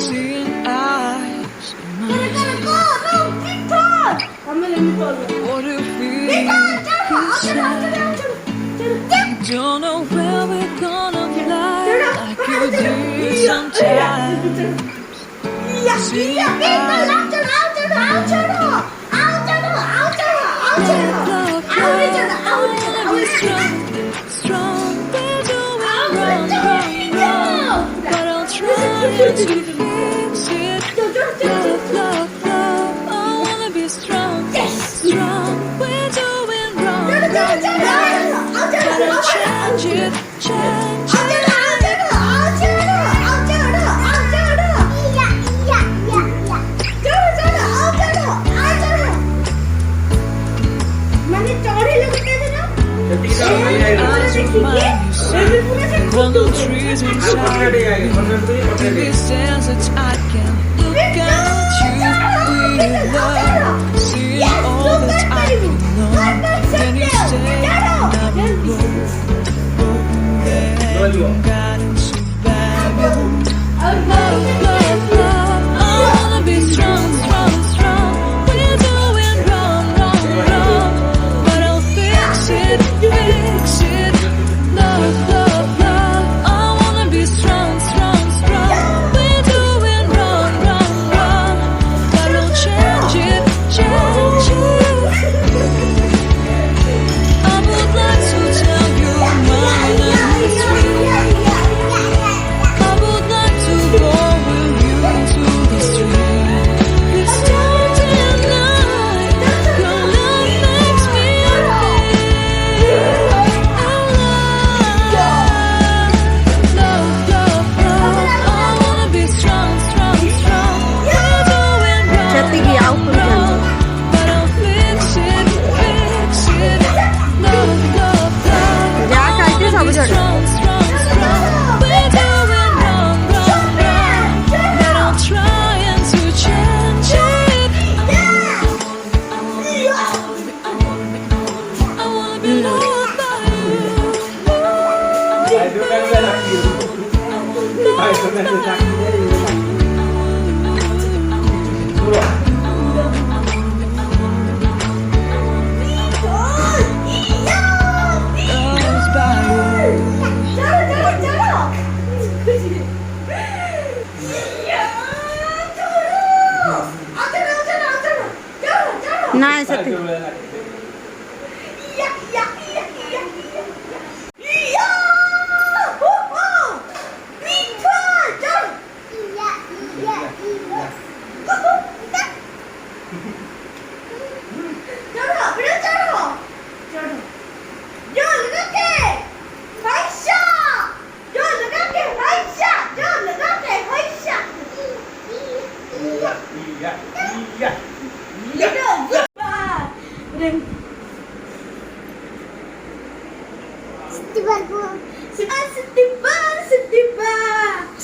Seeing eyes in my what if we decide? Don't know where we're gonna fly like you did sometimes. Seeing eyes, love, I wanna be strong, strong. We're doing wrong, but I'll try to fix it. Love, I wanna be strong, strong. We're doing wrong, but I'll change it, change it. Jungle trees inside in this desert I can look at you with love, seeing all that I belong. Can you stay down below? Guidance of Babylon. Love, I wanna be strong, strong, strong. We're doing wrong, but I'll fix it, fix it. Love, I wanna be strong, strong, strong. We're doing wrong, but I'll change it, change it. I would like to tell you my mystery. I would like to go with you to the street. It's dark and night. Your love makes me happy. Love. I wanna be strong, strong, strong. We're doing wrong, but I'll fix it, fix it. Love. I wanna be strong, strong, strong. We're doing wrong, but I'm trying to change it. I wanna be loved by you. Loved by না এসে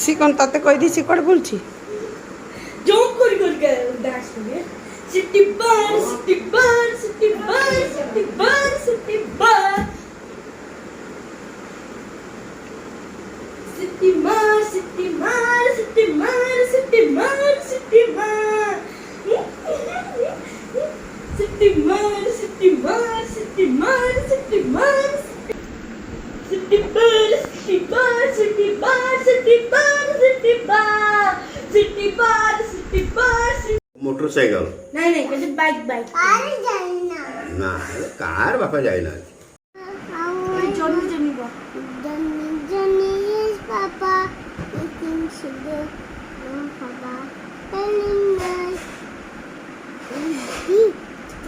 শিকন তাতে কই দিছি করে বলছি জম করি করি ডান্স করি সিটি বার সিটি বার সিটি বার সিটি বার সিটি বার সিটি মার সিটি মার সিটি মার সিটি মার সিটি মার সিটি মার সিটি মার সিটি মার সিটি মার সিটি বার সিটি বার সিটি বার সিটি বার সিটি বার সিটি বার সিটি বার মোটরসাইকেল नहीं नहीं कैसे बाइक बाइक कार না কার বাপা যায় না जॉनी जॉनी बा Johnny is Papa, eating sugar, no Papa, telling us.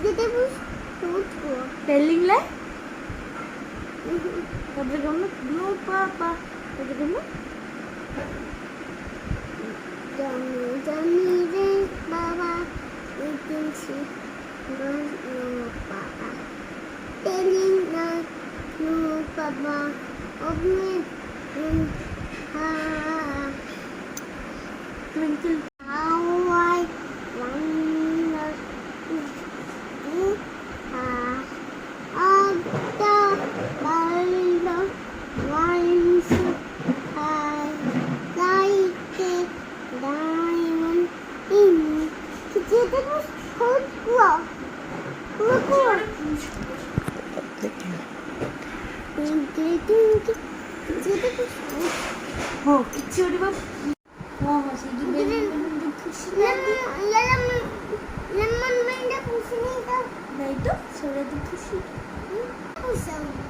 Kita bus tutu. Telling ले तब देखो ना नो पापा तब देखो ना Johnny is Papa, eating sugar, no Papa, telling us no Papa of me. Twinkle How I wonder if of the world winds high, like हो किती छोटी बाप हो हो सीधी बेलून खुशी lemon benda pusing itu. नाही तो सगळ्यात खुशी Pusing.